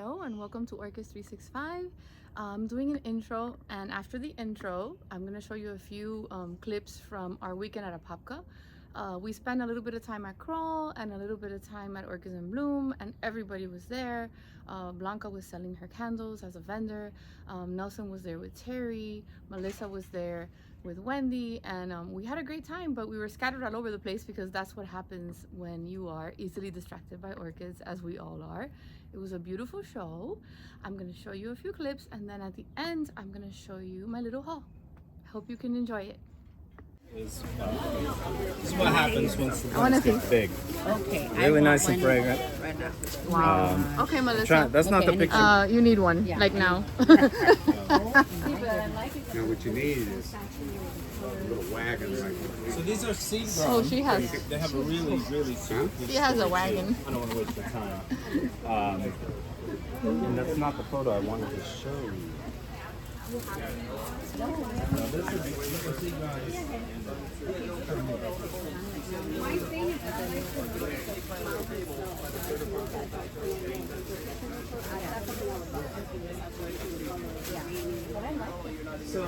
Hello and welcome to Orchids 365. I'm doing an intro, and after the intro I'm going to show you a few clips from our weekend at Apopka. We spent a little bit of time at Crawl and a little bit of time at Orchids in Bloom, and everybody was there. Blanca was selling her candles as a vendor. Nelson was there with Terry. Melissa was there with Wendy, and we had a great time, but we were scattered all over the place because that's what happens when you are easily distracted by orchids, as we all are. It was a beautiful show. I'm going to show you a few clips, and then at the end I'm going to show you my little haul. Hope you can enjoy it. This is what happens once the plants get big. Okay. Really nice and fragrant. Wow. Okay, Melissa. That's not the picture. You need one, like now. Now what you need is a little wagon like So these are seed grown. Oh, she has. They have a really She has a wagon. I don't want to waste your time. And that's not the photo I wanted to show you. No, this is seed grown. So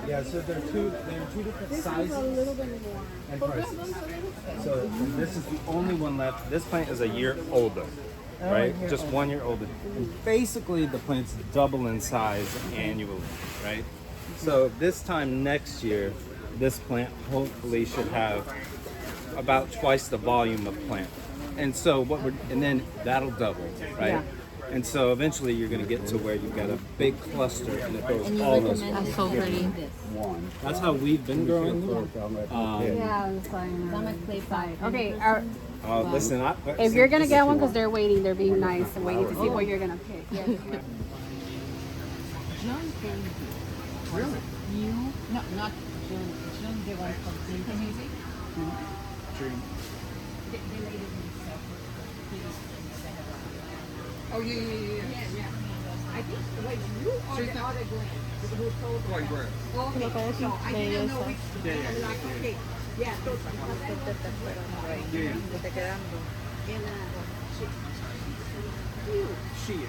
yeah, so they're two different sizes and prices. So this is the only one left. This plant is a year older, right? Just 1 year older. And basically the plants double in size annually, right? So this time next year, this plant hopefully should have about twice the volume of plant. And so and then that'll double, right? Yeah. And so eventually you're going to get to where you've got a big cluster and it goes all those. That's so pretty. That's how we've been growing them. Yeah, it's fine. I'm at play 5. Okay, Listen, if you're gonna get one, because they're waiting, they're being nice and waiting to see what you're gonna pick. Yes. Really? You? No, not June. June, the one from Clinton Music. June. The lady himself. Oh yeah. I think, wait, you or the other Glenn? Who told her? White bread. Okay, so I didn't know which. I'm like, okay. Yeah, those She is.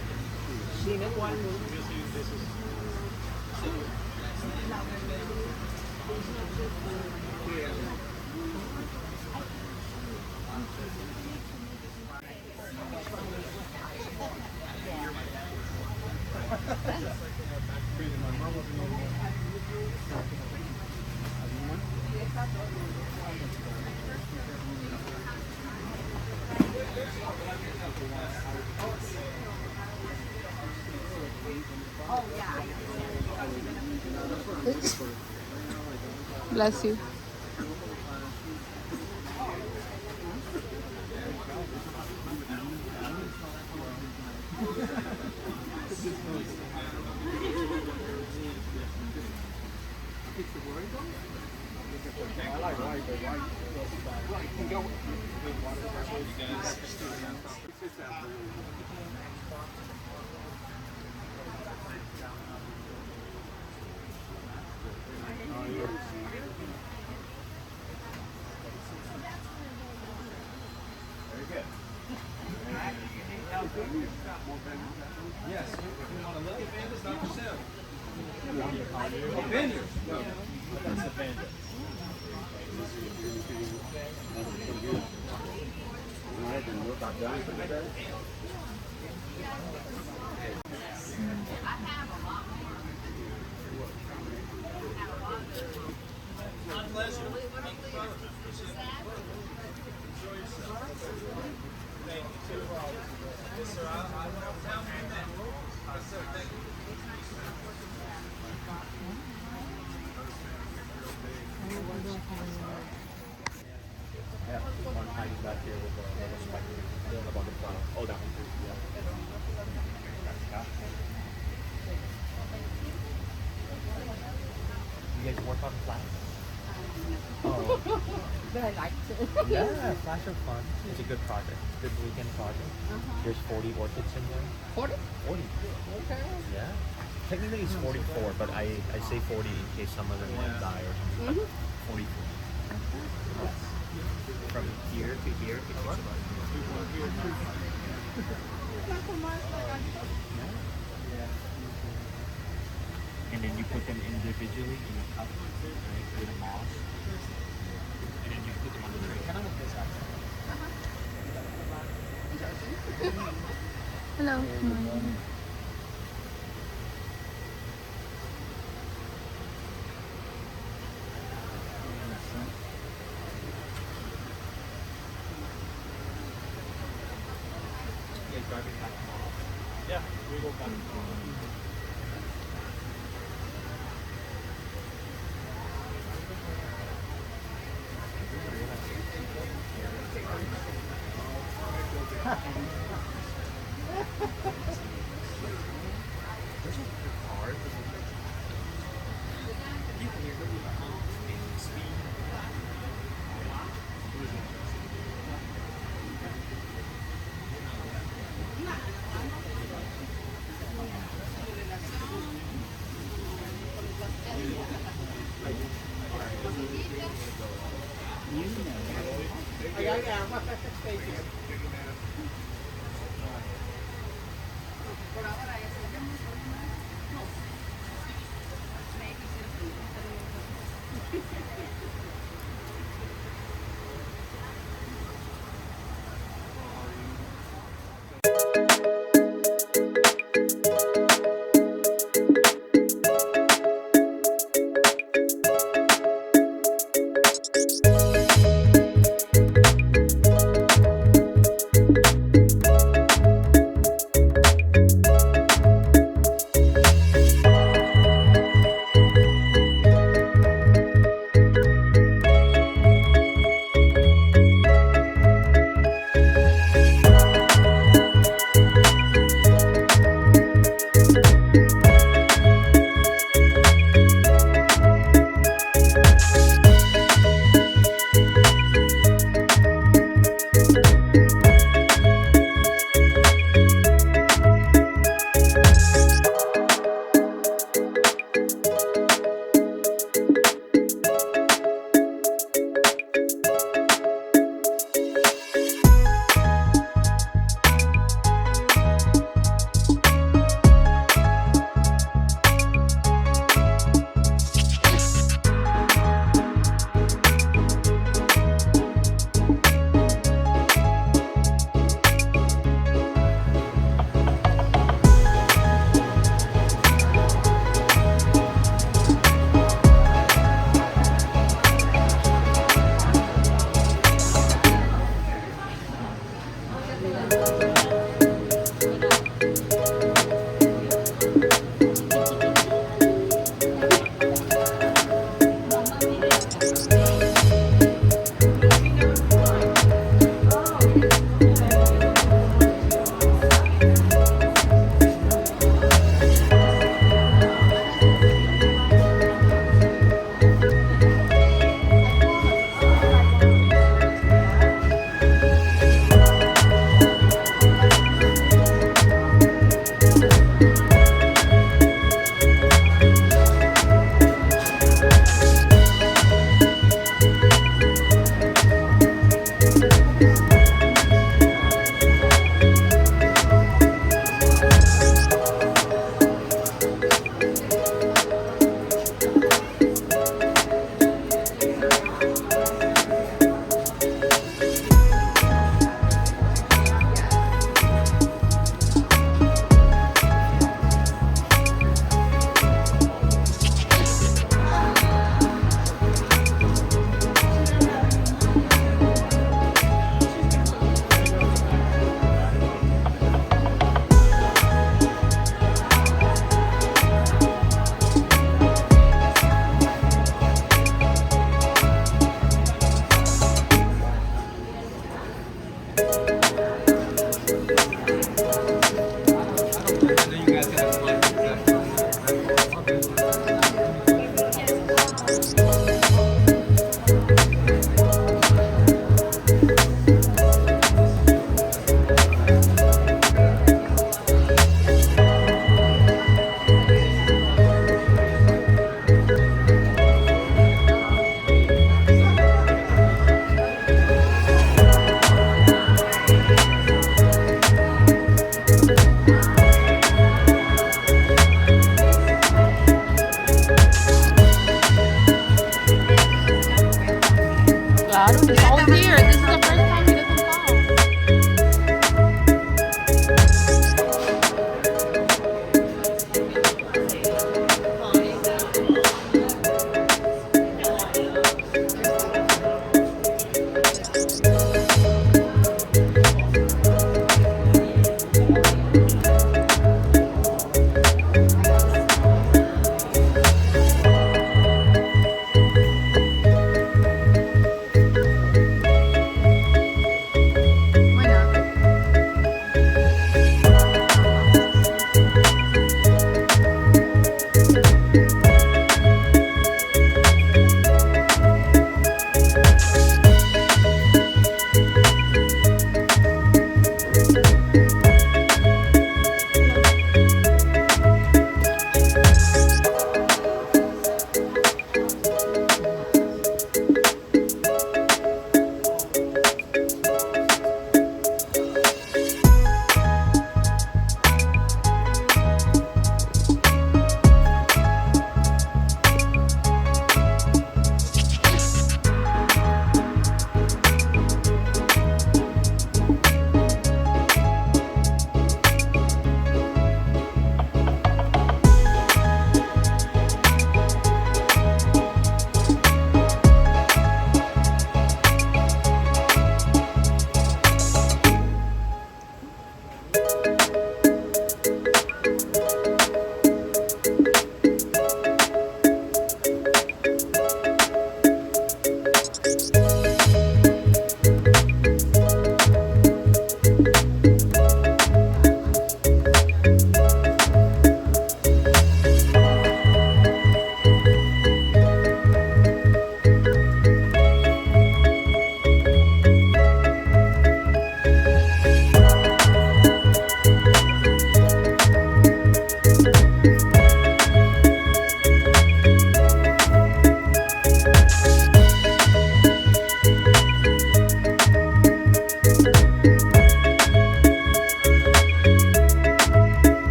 Bless you. Yes, you want to look at Vanda's, not for sale. Oh, Vanda. No, that's a Vanda. All right, then we're about done for the day. Yeah, one hiding back here with a little spider. I don't know about the flower. Oh, that one too. Yeah. You guys work on flash? Oh. But I like to. Yeah, flash are fun. It's a good project. Good weekend project. There's 40 orchids in there. 40? 40. Okay. Yeah. Technically it's 44, but I say 40 in case some of them might die or something. 44. Yes. From here to here, it takes about And then you put them individually in a cup, right, with a moss. And then you put them on the tray. Kind of like this actually. Hello. You guys driving back tomorrow? Yeah, we go back tomorrow.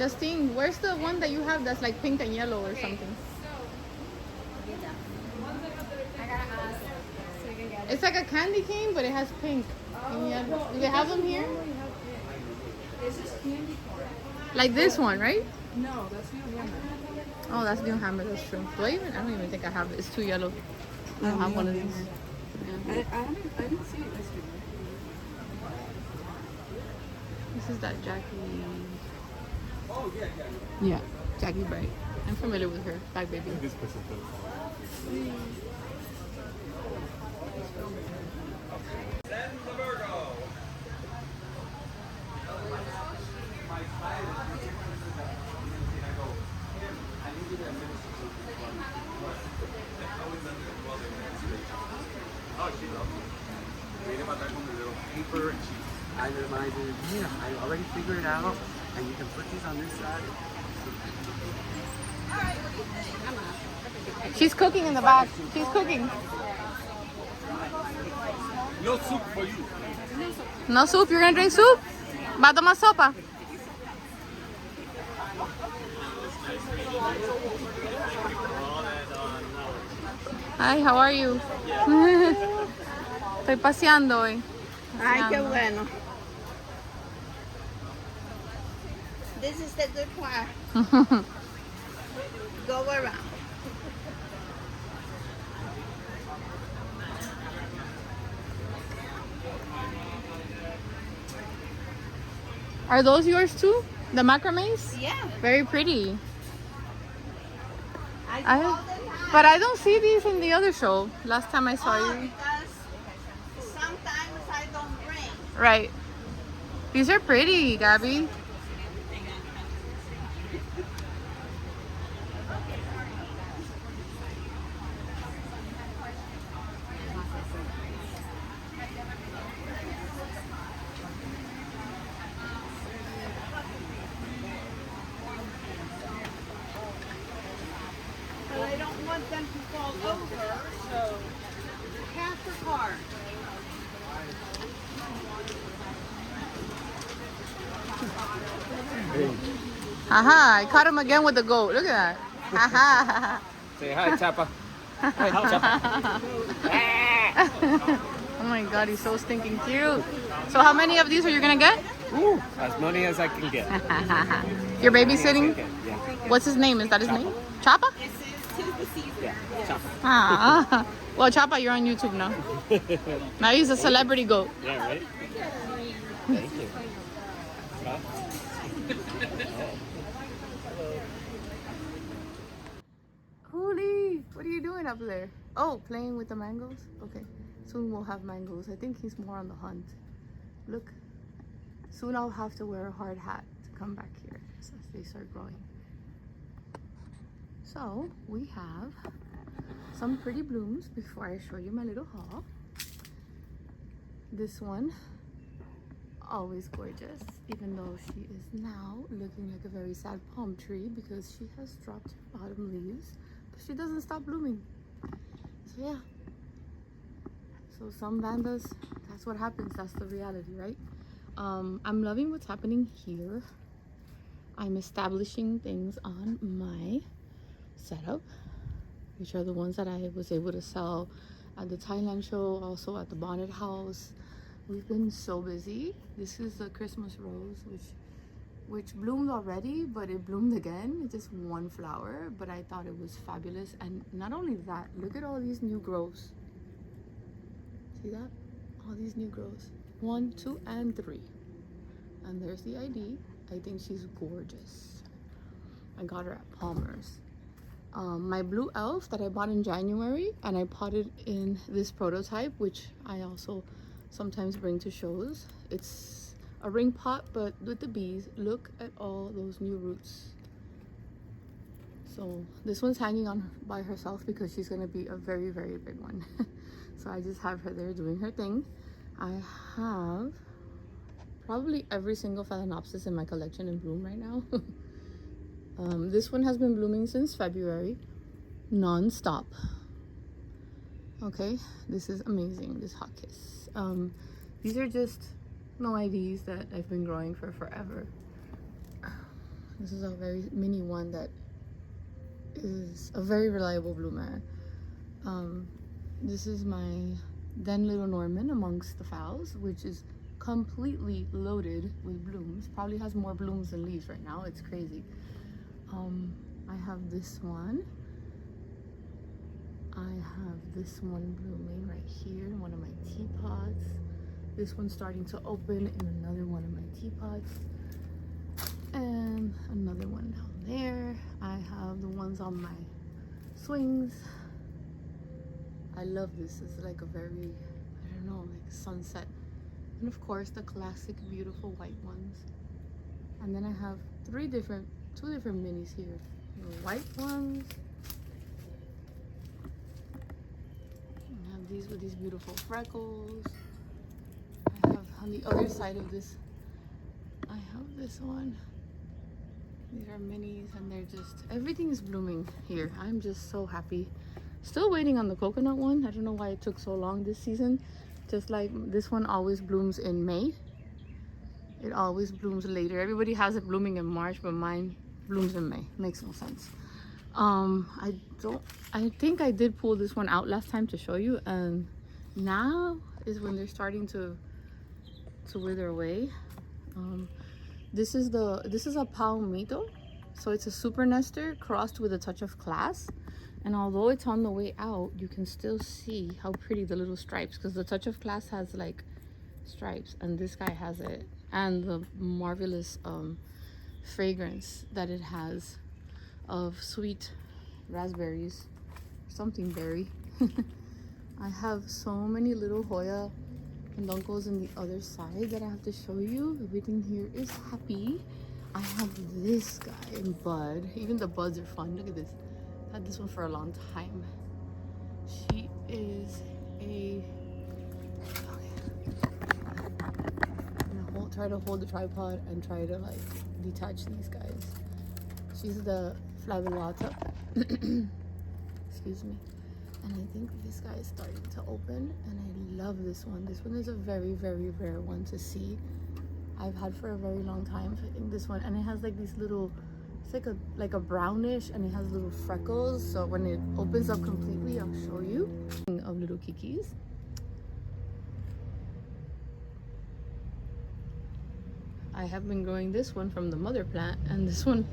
Justine, where's the one that you have that's like pink and yellow or something? I gotta ask so we can get it. It's like a candy cane, but it has pink and yellow. Do they have them here? This is candy corn. Like this one, right? No, that's New Hammer. Oh, that's New Hammer. That's true. Do I even? I don't even think I have it. It's too yellow. I don't have one of these. I didn't see it yesterday. This is that Jackie. Yeah. Jackie Bright. I'm familiar with her. Bye, baby. This person does. Paper and she itemizes, yeah, I already figured it out, and you can put these on this side. She's cooking in the back. She's cooking. No soup for you. No soup? You're gonna drink soup? Va a tomar sopa. Hi, how are you? Estoy paseando hoy. Ay, qué Paseando. bueno. This is the good one. Go around. Are those yours too? The macrames? Yeah. Very pretty. I do I- all the time. But I don't see these in the other show. Last time I saw you. Because sometimes I don't bring. Right. These are pretty, Gabby. But I don't want them to fall over, so half the card. Haha, I caught him again with the goat. Look at that. Haha. Say hi, Chapa. Oh my god, he's so stinking cute. So how many of these are you gonna get? Ooh, as many as I can get. You're babysitting? Yeah, What's his name? Is that his name? Chapa? yeah, chop. Ah. Well, Chapa, you're on YouTube now. Now he's a celebrity goat. Yeah, right? Thank you. Holy, what are you doing up there? Oh, playing with the mangoes? Okay, soon we'll have mangoes. I think he's more on the hunt. Look, soon I'll have to wear a hard hat to come back here as they start growing. So we have some pretty blooms before I show you my little haul. This one, always gorgeous, even though she is now looking like a very sad palm tree because she has dropped her bottom leaves, but she doesn't stop blooming. So yeah, so some Vandas, that's what happens. That's the reality, right? I'm loving what's happening here. I'm establishing things on my setup, which are the ones that I was able to sell at the Thailand show, also at the Bonnet House. We've been so busy. This is the Christmas rose, which bloomed already, but it bloomed again. It's just one flower, but I thought it was fabulous. And not only that, look at all these new growths. See that? All these new growths. 1, 2, and 3. And there's the ID. I think she's gorgeous. I got her at Palmer's. My blue elf that I bought in January, and I potted in this prototype, which I also sometimes bring to shows. It's a ring pot, but with the bees. Look at all those new roots. So this one's hanging on by herself because she's gonna be a very, very big one. So I just have her there doing her thing. I have probably every single Phalaenopsis in my collection in bloom right now. This one has been blooming since February, non-stop. Okay, this is amazing, this hot kiss. These are just no IDs that I've been growing for forever. This is a very mini one that is a very reliable bloomer. This is my then little Norman amongst the phals, which is completely loaded with blooms. Probably has more blooms than leaves right now. It's crazy. I have this one. I have this one blooming right here in one of my teapots. This one's starting to open in another one of my teapots. And another one down there. I have the ones on my swings. I love this. It's like a very, I don't know, like sunset. And of course the classic beautiful white ones. And then I have two different minis here. The white ones. I have these with these beautiful freckles. I have on the other side of this, I have this one. These are minis and they're just, everything is blooming here. I'm just so happy. Still waiting on the coconut one. I don't know why it took so long this season. Just like this one always blooms in May. It always blooms later. Everybody has it blooming in March, but mine blooms in May. Makes no sense. I think I did pull this one out last time to show you, and now is when they're starting to wither away. This is a palmito, so it's a super nester crossed with a touch of class. And although it's on the way out, you can still see how pretty the little stripes, because the touch of class has like stripes and this guy has it, and the marvelous fragrance that it has of sweet raspberries, something berry. I have so many little Hoya and Dunkles in the other side that I have to show you. Everything here is happy. I have this guy in bud. Even the buds are fun. Look at this. I had this one for a long time. She is a, I'm gonna try to hold the tripod and try to like detach these guys. She's the flavellata. Excuse me. And I think this guy is starting to open, and I love this one. This one is a very, very rare one to see. I've had for a very long time. I think this one, and it has like these little, it's like a brownish, and it has little freckles. So when it opens up completely, I'll show you. Of little kikis. I have been growing this one from the mother plant, and this one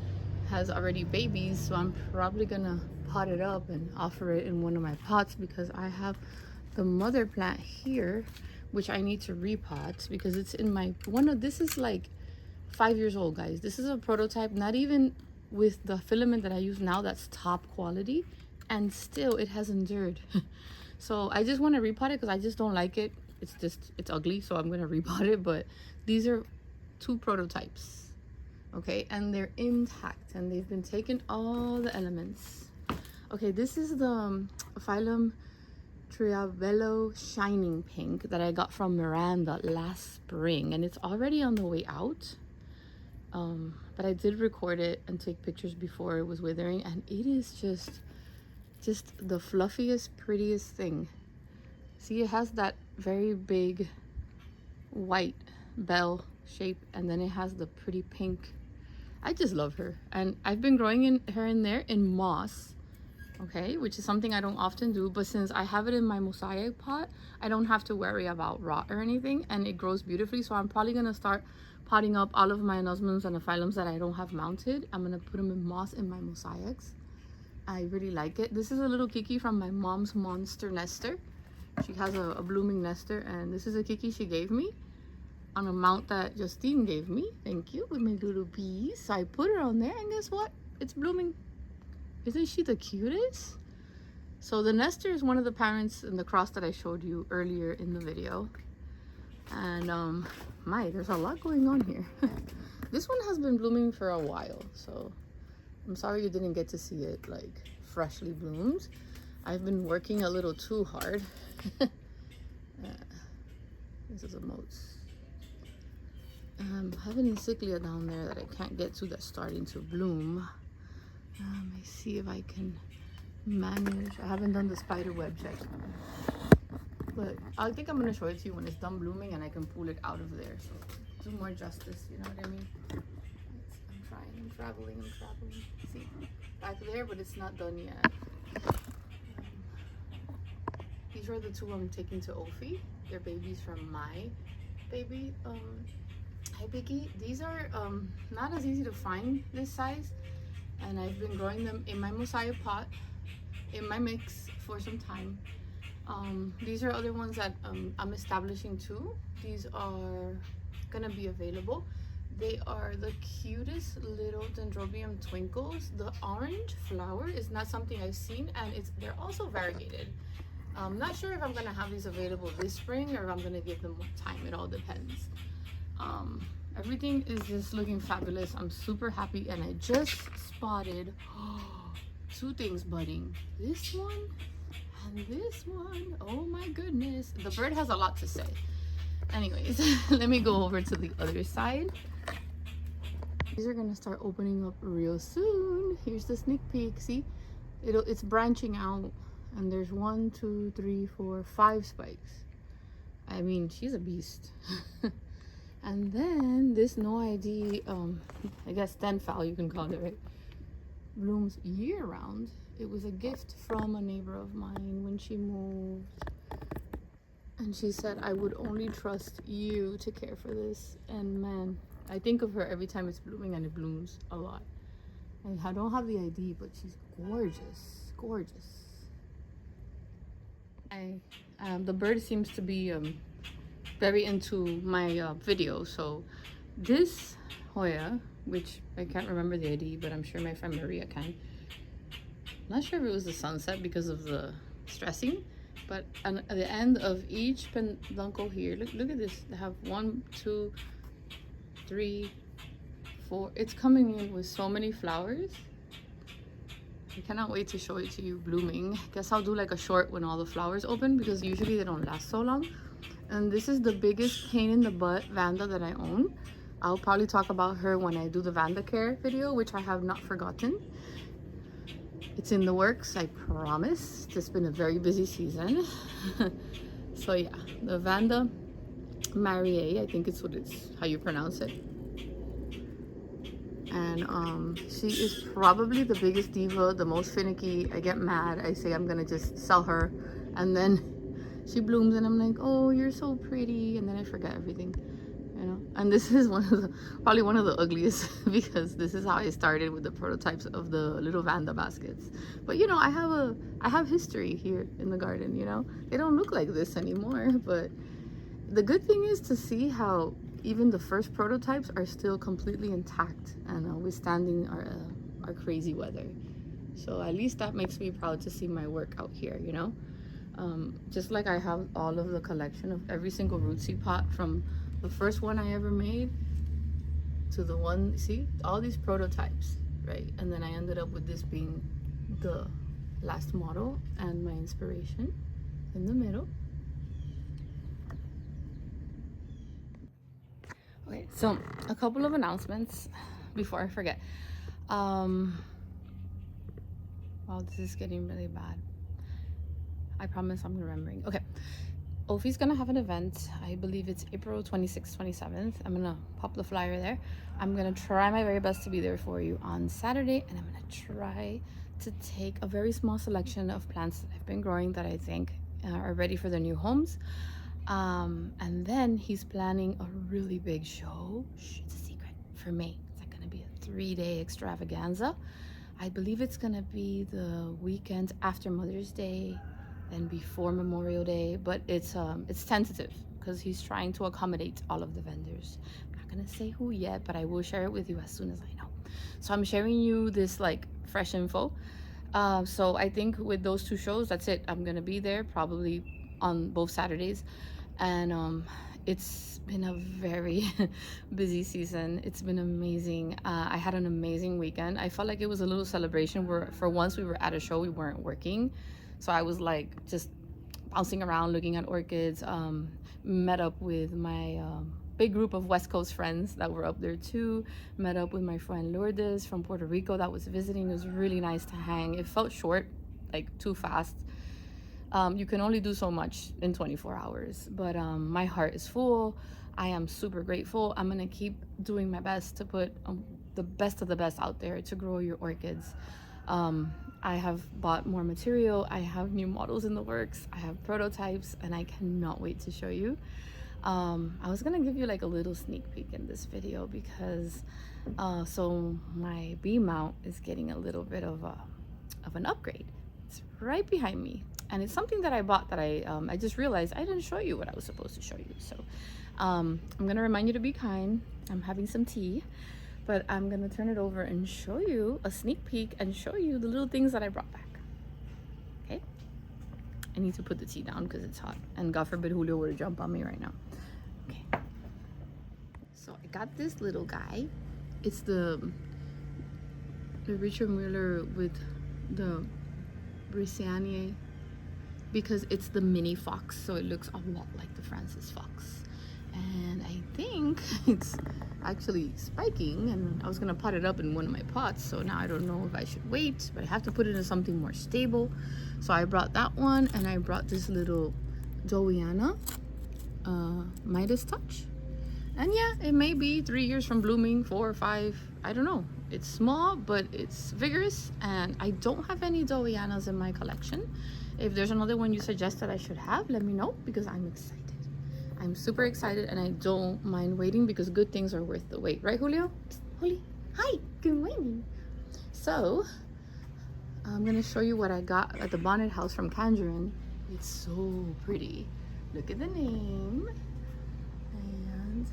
has already babies, so I'm probably gonna pot it up and offer it in one of my pots, because I have the mother plant here, which I need to repot because it's in my this is like 5 years old, guys. This is a prototype, not even with the filament that I use now, that's top quality, and still it has endured. So I just want to repot it because I just don't like it. It's ugly, so I'm gonna repot it. But these are 2 prototypes, okay, and they're intact and they've been taken all the elements. Okay, this is the phylum Triabello Shining Pink that I got from Miranda last spring, and it's already on the way out. But I did record it and take pictures before it was withering, and it is just the fluffiest, prettiest thing. See, it has that very big white bell shape, and then it has the pretty pink. I just love her, and I've been growing her in there in moss, okay, which is something I don't often do, but since I have it in my mosaic pot, I don't have to worry about rot or anything, and it grows beautifully. So I'm probably gonna start potting up all of my anosmums and phylums that I don't have mounted. I'm gonna put them in moss in my mosaics. I really like it. This is a little kiki from my mom's monster nester. She has a blooming nester, and this is a kiki she gave me on a mount that Justine gave me. Thank you, with my little bees. So I put her on there, and guess what? It's blooming. Isn't she the cutest? So the nester is one of the parents in the cross that I showed you earlier in the video. And there's a lot going on here. This one has been blooming for a while, so I'm sorry you didn't get to see it like freshly bloomed. I've been working a little too hard. This is a motes. I have an encyclia down there that I can't get to that's starting to bloom. Let me see if I can manage. I haven't done the spider web check, but I think I'm gonna show it to you when it's done blooming and I can pull it out of there. So do more justice, you know what I mean? I'm trying. I'm traveling. See, back there, but it's not done yet. These are the two I'm taking to Ophi. They're babies from my baby. Hi Piggy. These are not as easy to find this size, and I've been growing them in my mosaic pot in my mix for some time. These are other ones that I'm establishing too. These are gonna be available. They are the cutest little dendrobium twinkles. The orange flower is not something I've seen, and they're also variegated. I'm not sure if I'm gonna have these available this spring or if I'm gonna give them more time. It all depends. Everything is just looking fabulous. I'm super happy, and I just spotted two things budding. This one and this one. Oh my goodness. The bird has a lot to say. Anyways, let me go over to the other side. These are gonna start opening up real soon. Here's the sneak peek. See, it's branching out, and there's 1, 2, 3, 4, 5 spikes. I mean, she's a beast. And then this no ID, I guess Stenfowl you can call it, right? Blooms year round. It was a gift from a neighbor of mine when she moved, and she said I would only trust you to care for this. And man, I think of her every time it's blooming, and it blooms a lot. And I don't have the ID, but she's gorgeous, gorgeous. The bird seems to be very into my video. So this Hoya, which I can't remember the ID, but I'm sure my friend Maria can. Not sure if it was the sunset because of the stressing, but at the end of each peduncle here, look at this. They have 1, 2, 3, 4. It's coming in with so many flowers. I cannot wait to show it to you blooming. Guess I'll do like a short when all the flowers open, because usually they don't last so long. And this is the biggest pain in the butt Vanda that I own. I'll probably talk about her when I do the Vanda care video, which I have not forgotten. It's in the works, I promise. It's just been a very busy season. So yeah, the Vanda Marie, I think it's how you pronounce it. And she is probably the biggest diva, the most finicky. I get mad. I say I'm gonna just sell her, and then she blooms, and I'm like, oh, you're so pretty, and then I forget everything, you know. And this is probably one of the ugliest because this is how I started with the prototypes of the little Vanda baskets. But you know, I have history here in the garden. You know, they don't look like this anymore. But the good thing is to see how even the first prototypes are still completely intact and withstanding our crazy weather. So at least that makes me proud to see my work out here, you know. Just like I have all of the collection of every single root seed pot from the first one I ever made to the one, see, all these prototypes, right? And then I ended up with this being the last model and my inspiration in the middle. Okay, so a couple of announcements before I forget. Wow, this is getting really bad. I promise I'm remembering. Okay, Ophi's gonna have an event. I believe it's April 26th, 27th. I'm gonna pop the flyer there. I'm gonna try my very best to be there for you on Saturday, and I'm gonna try to take a very small selection of plants that I've been growing that I think are ready for their new homes. And then he's planning a really big show. Shh, it's a secret for me. It's like gonna be a 3-day extravaganza. I believe it's gonna be the weekend after Mother's Day and before Memorial Day, but it's tentative because he's trying to accommodate all of the vendors. I'm not gonna say who yet, but I will share it with you as soon as I know. So I'm sharing you this like fresh info. So I think with those 2 shows, that's it. I'm gonna be there probably on both Saturdays, and it's been a very busy season. It's been amazing. I had an amazing weekend. I felt like it was a little celebration where for once we were at a show, we weren't working. So I was like just bouncing around looking at orchids. Met up with my big group of West Coast friends that were up there too. Met up with my friend Lourdes from Puerto Rico that was visiting. It was really nice to hang. It felt short, like too fast. You can only do so much in 24 hours, but my heart is full. I am super grateful. I'm gonna keep doing my best to put the best of the best out there to grow your orchids. I have bought more material. I have new models in the works. I have prototypes, and I cannot wait to show you. I was gonna give you like a little sneak peek in this video because so my bee mount is getting a little bit of an upgrade. It's right behind me, and it's something that I bought that I just realized I didn't show you what I was supposed to show you. So I'm gonna remind you to be kind. I'm having some tea, but I'm gonna turn it over and show you a sneak peek and show you the little things that I brought back. Okay, I need to put the tea down because it's hot, and God forbid Julio were to jump on me right now. Okay, so I got this little guy. It's the Richard Mueller with the Brissanier, because it's the mini fox, so it looks a lot like the Francis fox. And I think it's actually spiking, and I was gonna pot it up in one of my pots, so now I don't know if I should wait, but I have to put it in something more stable. So I brought that one, and I brought this little Joanna Midas Touch. And yeah, it may be 3 years from blooming, 4 or 5, I don't know. It's small, but it's vigorous, and I don't have any Joannas in my collection. If there's another one you suggest that I should have, let me know, because I'm excited. I'm super excited, and I don't mind waiting because good things are worth the wait. Right, Julio? Psst, Julio. Hi, good morning. So, I'm gonna show you what I got at the Bonnet House from Kanjarin. It's so pretty. Look at the name. And,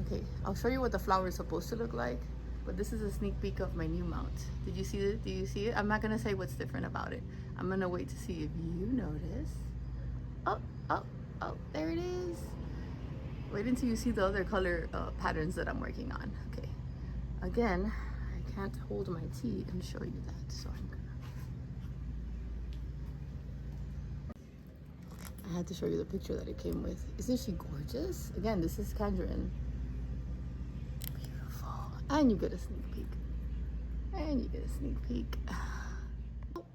okay, I'll show you what the flower is supposed to look like, but this is a sneak peek of my new mount. Did you see it? Do you see it? I'm not gonna say what's different about it. I'm gonna wait to see if you notice. Oh, there it is. Wait until you see the other color patterns that I'm working on. Okay, again, I can't hold my tea and show you that, so I'm gonna. I had to show you the picture that it came with. Isn't she gorgeous? Again, this is Kanjarin. Beautiful. And you get a sneak peek. And you get a sneak peek.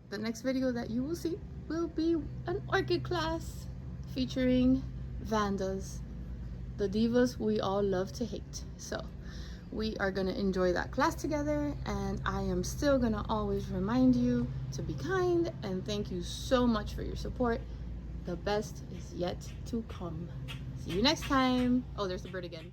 The next video that you will see will be an orchid class featuring Vandas, the divas we all love to hate. So we are gonna enjoy that class together, and I am still gonna always remind you to be kind, and thank you so much for your support. The best is yet to come. See you next time. Oh, there's the bird again.